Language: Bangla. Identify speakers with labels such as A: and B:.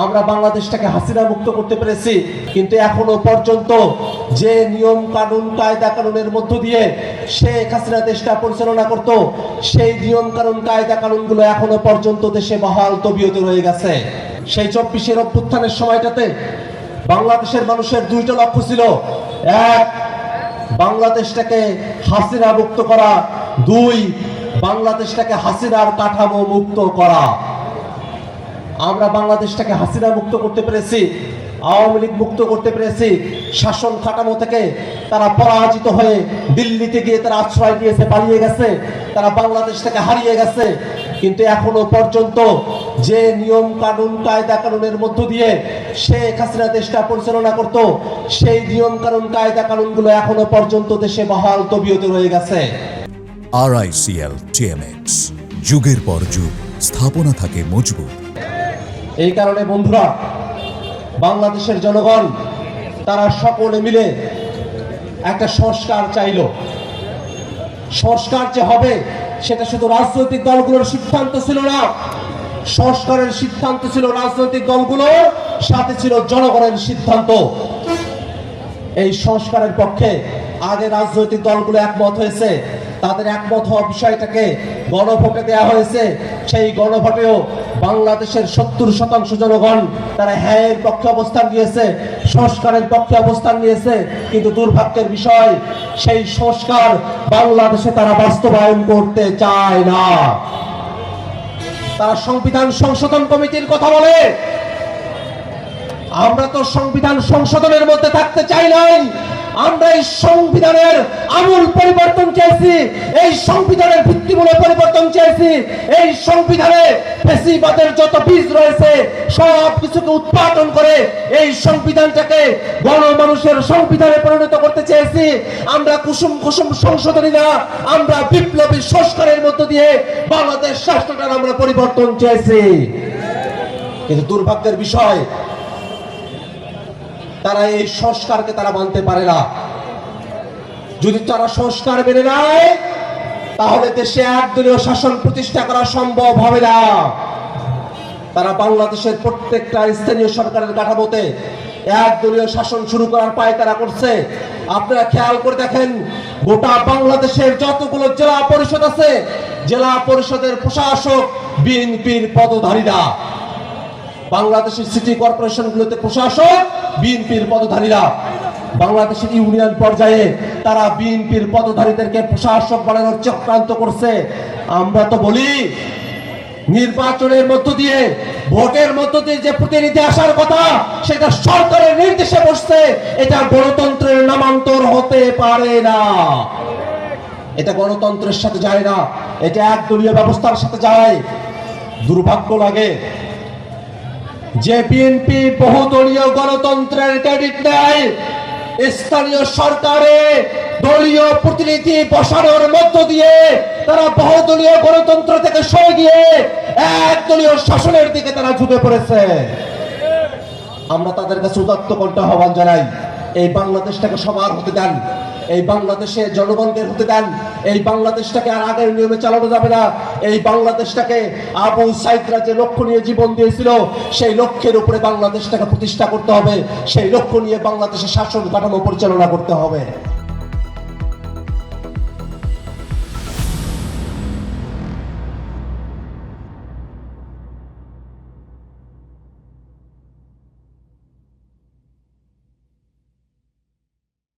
A: আমরা বাংলাদেশটাকে হাসিনা মুক্ত করতে পেরেছি, কিন্তু এখনো পর্যন্ত যে নিয়ম কানুন কায়দা কানুনের মধ্য দিয়ে শেখ হাসিনা দেশটা পরিচালনা করত, সেই নিয়ম কানুন কায়দা কানুনগুলো এখনো পর্যন্ত দেশে বহাল তবিয়তে রয়ে গেছে। সেই 24-এর অভ্যুত্থানের সময়টাতে বাংলাদেশের মানুষের দুইটা লক্ষ্য ছিল। এক, বাংলাদেশটাকে হাসিনা মুক্ত করা। দুই, বাংলাদেশটাকে হাসিনার কাঠামো মুক্ত করা। আমরা বাংলাদেশটাকে হাসিনা মুক্ত করতে পেরেছি, আওয়ামী লীগ মুক্ত করতে পেরেছি। শাসন কাঠামো থেকে তারা পরাজিত হয়ে দিল্লিতে গিয়ে তারা আশ্রয় দিয়েছে, পালিয়ে গেছে, তারা বাংলাদেশ থেকে হারিয়ে গেছে। কিন্তু এখনো পর্যন্ত যে নিয়ম কানুন কায়দা কানুনের মধ্য দিয়ে শেখ হাসিনা দেশটা পরিচালনা করত, সেই নিয়ম কানুন কায়দা কানুনগুলো এখনো পর্যন্ত দেশে বহাল তবিয়তে রয়ে গেছে।
B: RICL TMX, যুগের পর যুগ স্থাপনা থাকে মজবুত।
A: এই কারণে বন্ধুরা, বাংলাদেশের জনগণ তারা সকলে মিলে একটা সংস্কার চাইল। সংস্কার যে হবে সেটা শুধু রাজনৈতিক দলগুলোর সিদ্ধান্ত ছিল না, সংস্কারের সিদ্ধান্ত ছিল রাজনৈতিক দলগুলোর, সাথে ছিল জনগণের সিদ্ধান্ত। এই সংস্কারের পক্ষে আগে রাজনৈতিক দলগুলো একমত হয়েছে, তাদের একমত হওয়া বিষয়টাকে গণভোটে দেওয়া হয়েছে। সেই গণভোটেও বাংলাদেশের 70% জনগণ তারা হ্যাঁ এর পক্ষে অবস্থান নিয়েছে, সংস্কারের পক্ষে অবস্থান নিয়েছে। কিন্তু দুর্ভাগ্যের বিষয়, সেই সংস্কার বাংলাদেশে তারা বাস্তবায়ন করতে চায় না। তারা সংবিধান সংশোধন কমিটির কথা বলে। আমরা তো সংবিধান সংশোধনের মধ্যে থাকতে চাই নাই, আমরা এই সংবিধানের আমূল পরিবর্তন চাইছি, এই সংবিধানের ভিত্তিমূলক পরিবর্তন চাইছি। এই সংবিধানে ফ্যাসিবাদের যত বীজ রয়েছে সব কিছুকে উৎপাদন করে এই সংবিধানটাকে গণমানুষের সংবিধানে পরিণত করতে চেয়েছি। আমরা কুসুম কুসুম সংশোধনী না, আমরা বিপ্লবী সংস্কারের মধ্য দিয়ে বাংলাদেশ রাষ্ট্রটার আমরা পরিবর্তন চেয়েছি। কিন্তু দুর্ভাগ্যের বিষয়, তারা এই সংস্কারকে তারা মানতে পারে না। যদি তারা সংস্কার মেনে নেয়, তাহলে দেশে একদলীয় শাসন প্রতিষ্ঠা করা সম্ভব হবে না। তারা বাংলাদেশের প্রত্যেকটা স্থানীয় সরকারের কাঠামোতে একদলীয় শাসন শুরু করার পায়তারা করছে। আপনারা খেয়াল করে দেখেন, গোটা বাংলাদেশের যতগুলো জেলা পরিষদ আছে, জেলা পরিষদের প্রশাসক বিএনপির পদধারীরা। বাংলাদেশের সিটি কর্পোরেশনগুলোতে প্রশাসক বিএনপির পদধারীরা। বাংলাদেশের ইউনিয়ন পর্যায়ে তারা বিএনপির পদধারীদেরকে প্রশাসক বানানোর চক্রান্ত করছে। আমরা তো বলি, নির্বাচনের মধ্য দিয়ে, ভোটের মধ্য দিয়ে যে প্রতিনিধি আসার কথা সেটা সরকারের নির্দেশে বসছে। এটা গণতন্ত্রের নামান্তর হতে পারে না, এটা গণতন্ত্রের সাথে যায় না, এটা একদলীয় ব্যবস্থার সাথে যায়। দুর্ভাগ্য লাগে যে বিএনপি বহুদলীয় গণতন্ত্রের ক্রেডিট নেয়, স্থানীয় সরকারে দলীয় প্রতিনিধি বসানোর মধ্য দিয়ে তারা বহুদলীয় গণতন্ত্র থেকে সরে গিয়ে একদলীয় শাসনের দিকে তারা ঝুঁকে পড়েছে। আমরা তাদের কাছে উদাত্ত কণ্ঠে আহ্বান জানাই, এই বাংলাদেশটাকে সবার হতে দেন, এই বাংলাদেশে জনগণদের হতে দেন। এই বাংলাদেশটাকে আর আগের নিয়মে চালানো যাবে না। এই বাংলাদেশটাকে আবু সাইদরা যে লক্ষ্য নিয়ে জীবন দিয়েছিল, সেই লক্ষ্যের উপরে বাংলাদেশটাকে প্রতিষ্ঠা করতে হবে। সেই লক্ষ্য নিয়ে বাংলাদেশের শাসন কাঠামো পরিচালনা করতে হবে।